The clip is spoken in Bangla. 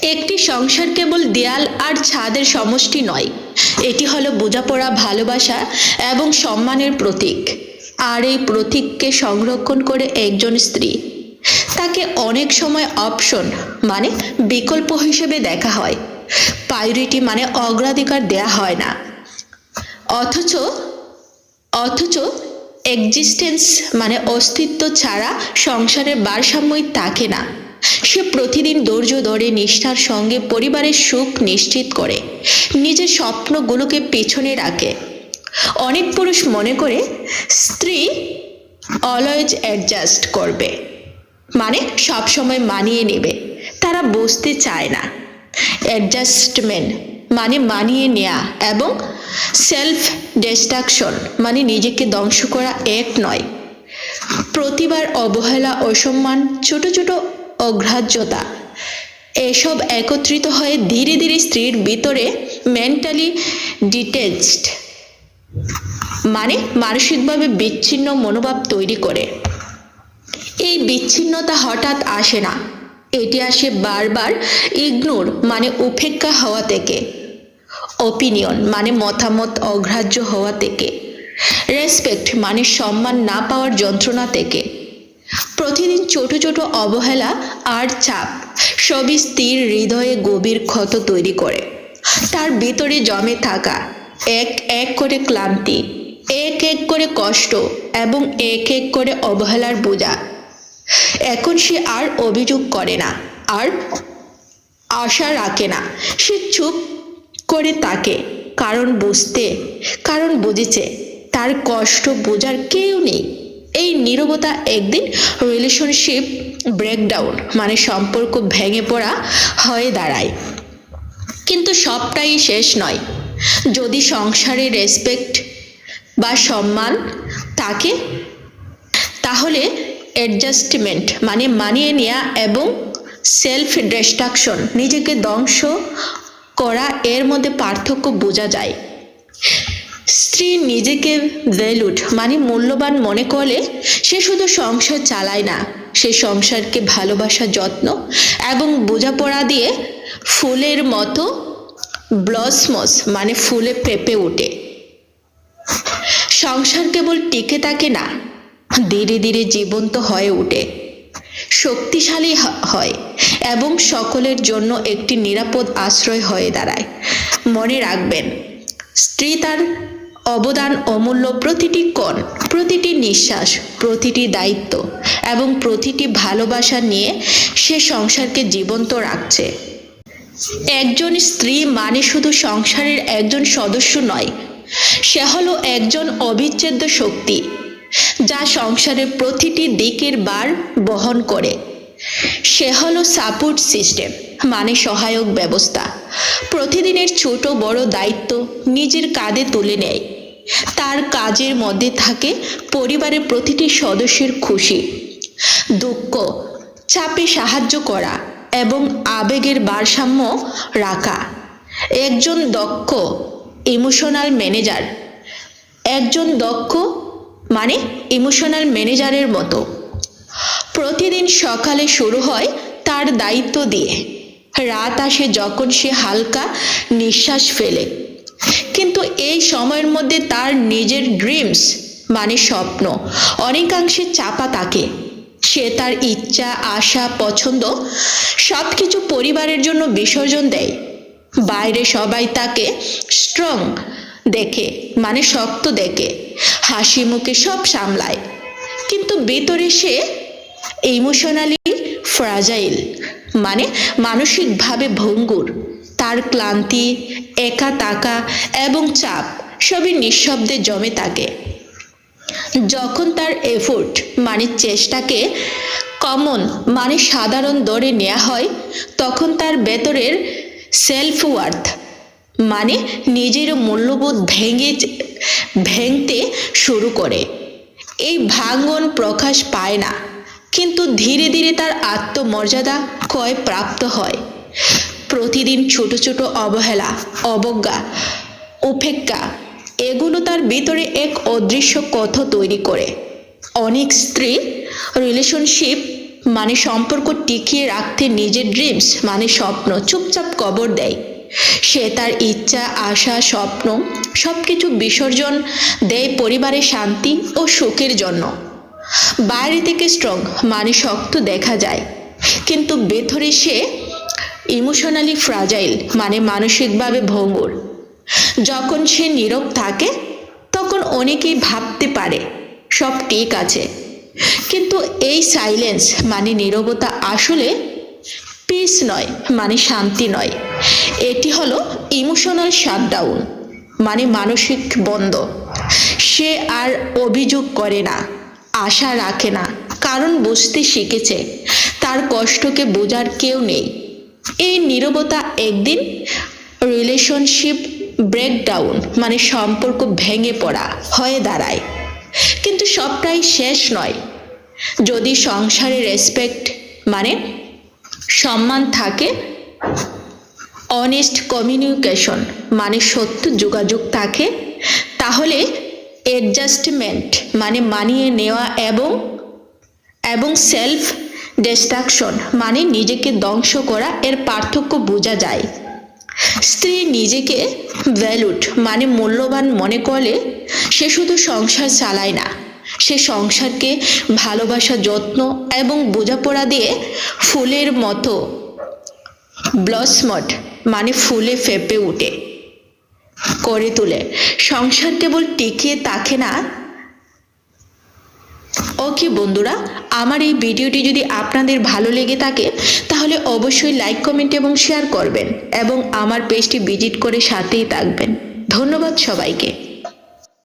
একটি সংসার কেবল দেয়াল আর ছাদের সমষ্টি নয়, এটি হলো বোঝাপড়া, ভালোবাসা এবং সম্মানের প্রতীক। আর এই প্রতীককে সংরক্ষণ করে একজন স্ত্রী, তাকে অনেক সময় অপশন মানে বিকল্প হিসেবে দেখা হয়, প্রায়োরিটি মানে অগ্রাধিকার দেয়া হয় না। অথচ অথচ এক্সিস্টেন্স মানে অস্তিত্ব ছাড়া সংসারের ভারসাম্যই থাকে না। সে প্রতিদিন ধৈর্য ধরে নিষ্ঠার সঙ্গে পরিবারের সুখ নিশ্চিত করে, নিজের স্বপ্নগুলোকে পেছনে রাখে। অনেক পুরুষ মনে করে স্ত্রী অলওয়েজ অ্যাডজাস্ট করবে, মানে সবসময় মানিয়ে নেবে। তারা বুঝতে চায় না অ্যাডজাস্টমেন্ট মানে মানিয়ে নেয়া এবং সেলফ ডিস্ট্রাকশন মানে নিজেকে ধ্বংস করা এক নয়। প্রতিবার অবহেলা, অসম্মান, ছোট ছোট অগ্রাহ্যতা এসব একত্রিত হয়ে ধীরে ধীরে স্ত্রীর ভিতরে মেন্টালি ডিটেচড মানে মানসিকভাবে বিচ্ছিন্ন মনোভাব তৈরি করে। এই বিচ্ছিন্নতা হঠাৎ আসে না, এটি আসে বারবার ইগনোর মানে উপেক্ষা হওয়া থেকে, ওপিনিয়ন মানে মতামত অগ্রাহ্য হওয়া থেকে, রেসপেক্ট মানে সম্মান না পাওয়ার যন্ত্রণা থেকে। প্রতিদিন ছোট ছোট অবহেলা আর চাপ সবই স্ত্রীর হৃদয়ে গভীর ক্ষত তৈরি করে। তার ভিতরে জমে থাকা এক এক করে ক্লান্তি, এক এক করে কষ্ট এবং এক এক করে অবহেলার বোঝা। এখন সে আর অভিযোগ করে না, আর আশা রাখে না। সে চুপ করে তাকে কারণ বুঝেছে তার কষ্ট বোঝার কেউ নেই। এই নীরবতা একদিন রিলেশনশিপ ব্রেকডাউন মানে সম্পর্ক ভেঙে পড়া হয়ে দাঁড়ায়। কিন্তু সবটাই শেষ নয়। যদি সংসারে রেসপেক্ট বা সম্মান থাকে, তাহলে অ্যাডজাস্টমেন্ট মানে মানিয়ে নেওয়া এবং সেলফ ডিস্ট্রাকশন নিজেকে ধ্বংস করা এর মধ্যে পার্থক্য বোঝা যায়। স্ত্রী নিজেকে ভ্যালুড মানে মূল্যবান মনে করলে সে শুধু সংসার চালায় না, সে সংসারকে ভালোবাসা, যত্ন এবং বোঝাপড়া দিয়ে ফুলের মতো ব্লসমস মানে ফুলে পেঁপে ওঠে। সংসার কেবল টিকে থাকে না, ধীরে ধীরে জীবন্ত হয়ে ওঠে, শক্তিশালী হয় এবং সকলের জন্য একটি নিরাপদ আশ্রয় হয়ে দাঁড়ায়। মনে রাখবেন, স্ত্রী তার অবদান অমূল্য। প্রতিটি কোণ, প্রতিটি নিঃশ্বাস, প্রতিটি দায়িত্ব এবং প্রতিটি ভালোবাসা নিয়ে সে সংসারকে জীবন্ত রাখছে। একজন স্ত্রী মানে শুধু সংসারের একজন সদস্য নয়, সে হলো একজন অবিচ্ছেদ্য শক্তি যা সংসারের প্রতিটি দিকের ভার বহন করে। সে হলো সাপোর্ট সিস্টেম মানে সহায়ক ব্যবস্থা, প্রতিদিনের ছোট বড় দায়িত্ব নিজের কাঁধে তুলে নেয়। তার কাজের মধ্যে থাকে পরিবারের প্রতিটি সদস্যের খুশি, দুঃখ, চাপে সাহায্য করা এবং আবেগের ভারসাম্য রাখা। একজন দক্ষ ইমোশনাল ম্যানেজার, একজন দক্ষ মানে ইমোশনাল ম্যানেজারের মতো। প্রতিদিন সকালে শুরু হয় তার দায়িত্ব দিয়ে, রাত আসে যখন সে হালকা নিঃশ্বাস ফেলে। কিন্তু এই সময়ের মধ্যে তার নিজের ড্রিমস মানে স্বপ্ন অনেকাংশে চাপা থাকে। সে তার ইচ্ছা, আশা, পছন্দ সবকিছু পরিবারের জন্য বিসর্জন দেয়। বাইরে সবাই তাকে স্ট্রং দেখে মানে শক্ত দেখে, হাসি মুখে সব সামলায়, কিন্তু ভেতরে সে ইমোশনালি ফ্রাজাইল মানে মানসিকভাবে ভঙ্গুর। তার ক্লান্তি, একা থাকা এবং চাপ সবই নিঃশব্দে জমে থাকে। যখন তার এফোর্ট মানে চেষ্টাকে কমন মানে সাধারণ ধরে নেওয়া হয়, তখন তার ভেতরের সেলফ ওয়ার্থ মানে নিজের মূল্যবোধ ভেঙতে শুরু করে। এই ভাঙন প্রকাশ পায় না, কিন্তু ধীরে ধীরে তার আত্মমর্যাদা ক্ষয় প্রাপ্ত হয়। প্রতিদিন ছোট ছোট অবহেলা, অবজ্ঞা, উপেক্ষা এগুলো তার ভিতরে এক অদৃশ্য ক্ষত তৈরি করে। অনেক স্ত্রী রিলেশনশিপ মানে সম্পর্ক টিকিয়ে রাখতে নিজের ড্রিমস মানে স্বপ্ন চুপচাপ কবর দেয়। সে তার ইচ্ছা, আশা, স্বপ্ন সবকিছু বিসর্জন দেয় পরিবারের শান্তি ও সুখের জন্য। বাইরে থেকে স্ট্রং মানে শক্ত দেখা যায়, কিন্তু ভেতরে সে ইমোশনালি ফ্রাজাইল মানে মানসিকভাবে ভঙ্গুর। যখন সে নীরব থাকে তখন অনেকেই ভাবতে পারে সব ঠিক আছে, কিন্তু এই সাইলেন্স মানে নীরবতা আসলে পিস নয়, মানে শান্তি নয়। এটি হলো ইমোশনাল শাটডাউন মানে মানসিক বন্ধ। সে আর অভিযোগ করে না, আশা রাখে না, কারণ বুঝতে শিখেছে তার কষ্টকে বোঝার কেউ নেই। এই নীরবতা একদিন রিলেশনশিপ ব্রেকডাউন মানে সম্পর্ক ভেঙে পড়া হয়ে দাঁড়ায়। কিন্তু সবটাই শেষ নয়। যদি সংসারে রেসপেক্ট মানে সম্মান থাকে, অনেস্ট কমিউনিকেশন মানে সত্য যোগাযোগ থাকে, তাহলে অ্যাডজাস্টমেন্ট মানে মানিয়ে নেওয়া এবং সেলফ ডিস্ট্রাকশন মানে নিজেকে ধ্বংস করা এর পার্থক্য বোঝা যায়। স্ত্রী নিজেকে ভ্যালুড মানে মূল্যবান মনে করলে সে শুধু সংসার চালায় না, সে সংসারকে ভালোবাসা, যত্ন এবং বোঝাপড়া দিয়ে ফুলের মতো ব্লসমড মানে ফুলে ফেঁপে উঠে করে তোলে। সংসার কেবল টিকিয়ে থাকে না। ওকে বন্ধুরা, আমার এই ভিডিওটি যদি আপনাদের ভালো লেগে থাকে তাহলে অবশ্যই লাইক, কমেন্ট এবং শেয়ার করবেন এবং আমার পেজটি ভিজিট করে সাথেই থাকবেন। ধন্যবাদ সবাইকে।